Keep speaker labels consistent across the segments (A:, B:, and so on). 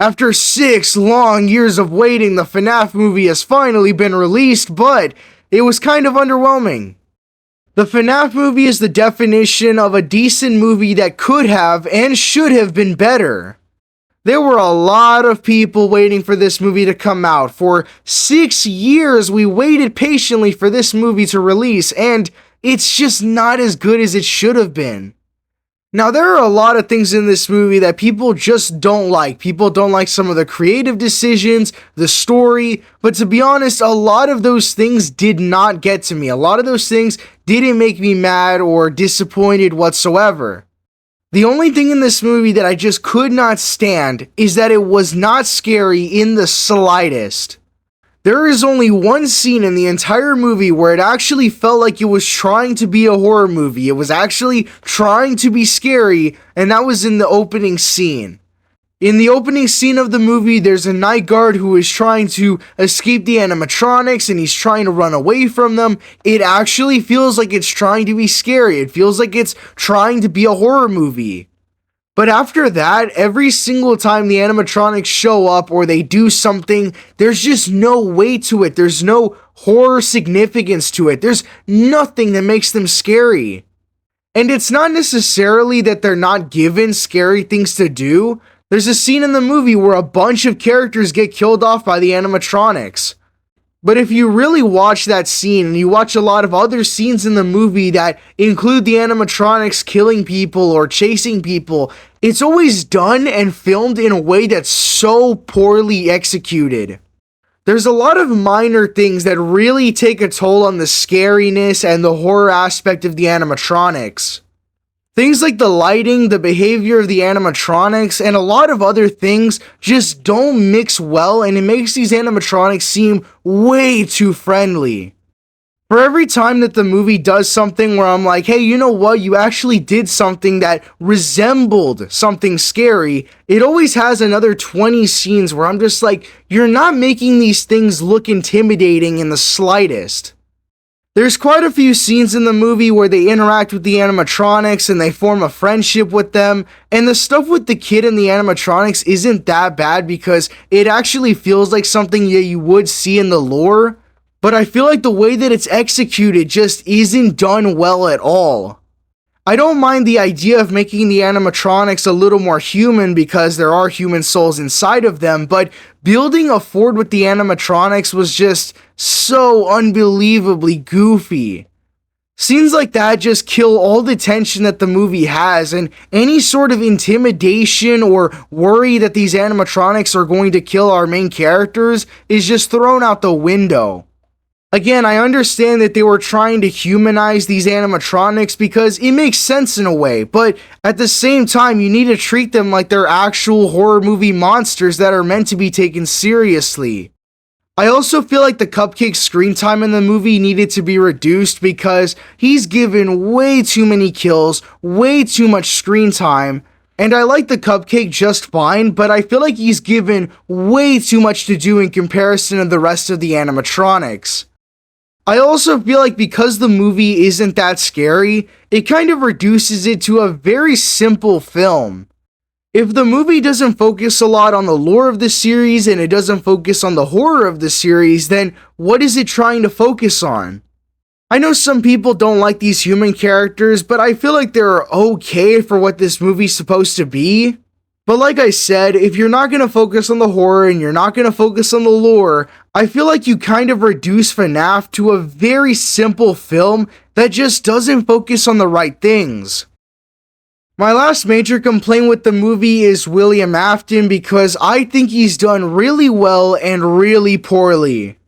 A: After 6 long years of waiting, the Fnaf movie has finally been released, but it was kind of underwhelming. The Fnaf movie is the definition of a decent movie that could have and should have been better. There were a lot of people waiting for this movie to come out. For 6 years, we waited patiently for this movie to release, and it's just not as good as it should have been. Now, there are a lot of things in this movie that people just don't like. People don't like some of the creative decisions, the story, but to be honest, a lot of those things did not get to me. A lot of those things didn't make me mad or disappointed whatsoever. The only thing in this movie that I just could not stand is that it was not scary in the slightest. There is only one scene in the entire movie where it actually felt like it was trying to be a horror movie. It was actually trying to be scary, and that was in the opening scene. In the opening scene of the movie, there's a night guard who is trying to escape the animatronics and he's trying to run away from them. It actually feels like it's trying to be scary. It feels like it's trying to be a horror movie. But after that, every single time the animatronics show up or they do something, there's just no weight to it. There's no horror significance to it. There's nothing that makes them scary. And it's not necessarily that they're not given scary things to do. There's a scene in the movie where a bunch of characters get killed off by the animatronics. But if you really watch that scene, and you watch a lot of other scenes in the movie that include the animatronics killing people or chasing people, it's always done and filmed in a way that's so poorly executed. There's a lot of minor things that really take a toll on the scariness and the horror aspect of the animatronics. Things like the lighting, the behavior of the animatronics, and a lot of other things just don't mix well, and it makes these animatronics seem way too friendly. For every time that the movie does something where I'm like, hey, you know what, you actually did something that resembled something scary, it always has another 20 scenes where I'm just like, you're not making these things look intimidating in the slightest. There's quite a few scenes in the movie where they interact with the animatronics and they form a friendship with them, and the stuff with the kid and the animatronics isn't that bad because it actually feels like something that you would see in the lore, but I feel like the way that it's executed just isn't done well at all. I don't mind the idea of making the animatronics a little more human because there are human souls inside of them, but building a fort with the animatronics was just so unbelievably goofy. Scenes like that just kill all the tension that the movie has, and any sort of intimidation or worry that these animatronics are going to kill our main characters is just thrown out the window. Again, I understand that they were trying to humanize these animatronics because it makes sense in a way, but at the same time, you need to treat them like they're actual horror movie monsters that are meant to be taken seriously. I also feel like the Cupcake's screen time in the movie needed to be reduced because he's given way too many kills, way too much screen time, and I like the Cupcake just fine, but I feel like he's given way too much to do in comparison to the rest of the animatronics. I also feel like because the movie isn't that scary, it kind of reduces it to a very simple film. If the movie doesn't focus a lot on the lore of the series and it doesn't focus on the horror of the series, then what is it trying to focus on? I know some people don't like these human characters, but I feel like they're okay for what this movie's supposed to be. But like I said, if you're not going to focus on the horror and you're not going to focus on the lore, I feel like you kind of reduce Fnaf to a very simple film that just doesn't focus on the right things. My last major complaint with the movie is William Afton because I think he's done really well and really poorly.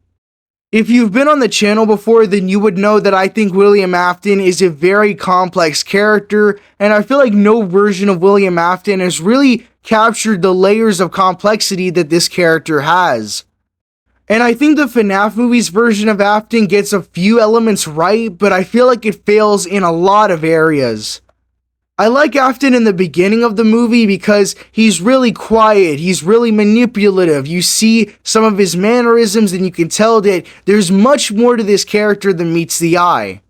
A: If you've been on the channel before, then you would know that I think William Afton is a very complex character, and I feel like no version of William Afton has really captured the layers of complexity that this character has. And I think the Fnaf movie's version of Afton gets a few elements right, but I feel like it fails in a lot of areas. I like Afton in the beginning of the movie because he's really quiet, he's really manipulative, you see some of his mannerisms and you can tell that there's much more to this character than meets the eye.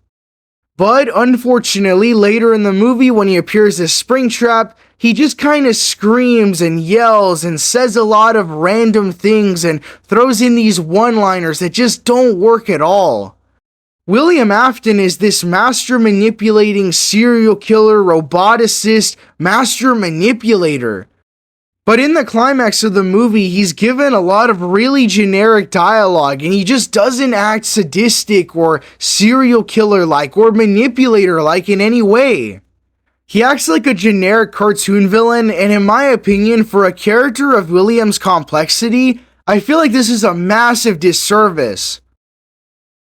A: But unfortunately, later in the movie when he appears as Springtrap, he just kind of screams and yells and says a lot of random things and throws in these one-liners that just don't work at all. William Afton is this master manipulating serial killer, roboticist, master manipulator. But in the climax of the movie, he's given a lot of really generic dialogue, and he just doesn't act sadistic or serial killer-like or manipulator-like in any way. He acts like a generic cartoon villain, and in my opinion, for a character of William's complexity, I feel like this is a massive disservice.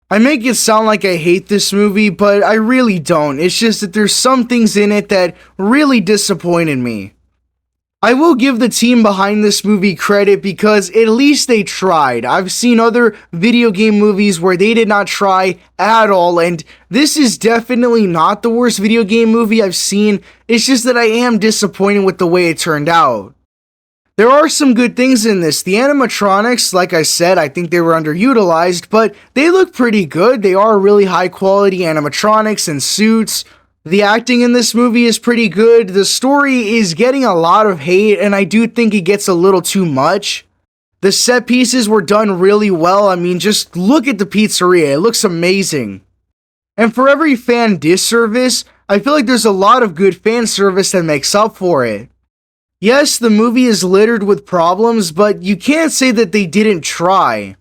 A: I make it sound like I hate this movie, but I really don't. It's just that there's some things in it that really disappointed me. I will give the team behind this movie credit because at least they tried. I've seen other video game movies where they did not try at all, and this is definitely not the worst video game movie I've seen. It's just that I am disappointed with the way it turned out. There are some good things in this. The animatronics, like I said, I think they were underutilized, but they look pretty good. They are really high quality animatronics and suits. The acting in this movie is pretty good. The story is getting a lot of hate, and I do think it gets a little too much. The set pieces were done really well. I mean, just look at the pizzeria. It looks amazing. And for every fan disservice, I feel like there's a lot of good fan service that makes up for it. Yes, the movie is littered with problems, but you can't say that they didn't try.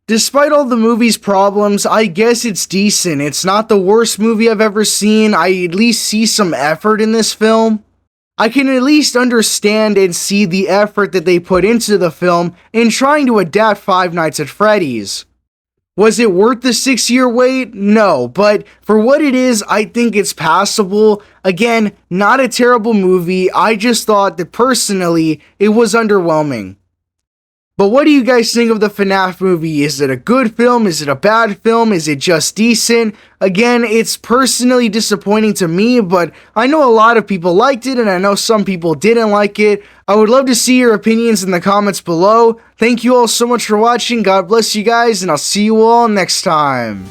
A: Despite all the movie's problems, I guess it's decent. It's not the worst movie I've ever seen. I at least see some effort in this film. I can at least understand and see the effort that they put into the film in trying to adapt Five Nights at Freddy's. Was it worth the 6-year wait? No, but for what it is, I think it's passable. Again, not a terrible movie. I just thought that personally, it was underwhelming. But what do you guys think of the Fnaf movie? Is it a good film? Is it a bad film? Is it just decent? Again, it's personally disappointing to me, but I know a lot of people liked it, and I know some people didn't like it. I would love to see your opinions in the comments below. Thank you all so much for watching. God bless you guys, and I'll see you all next time.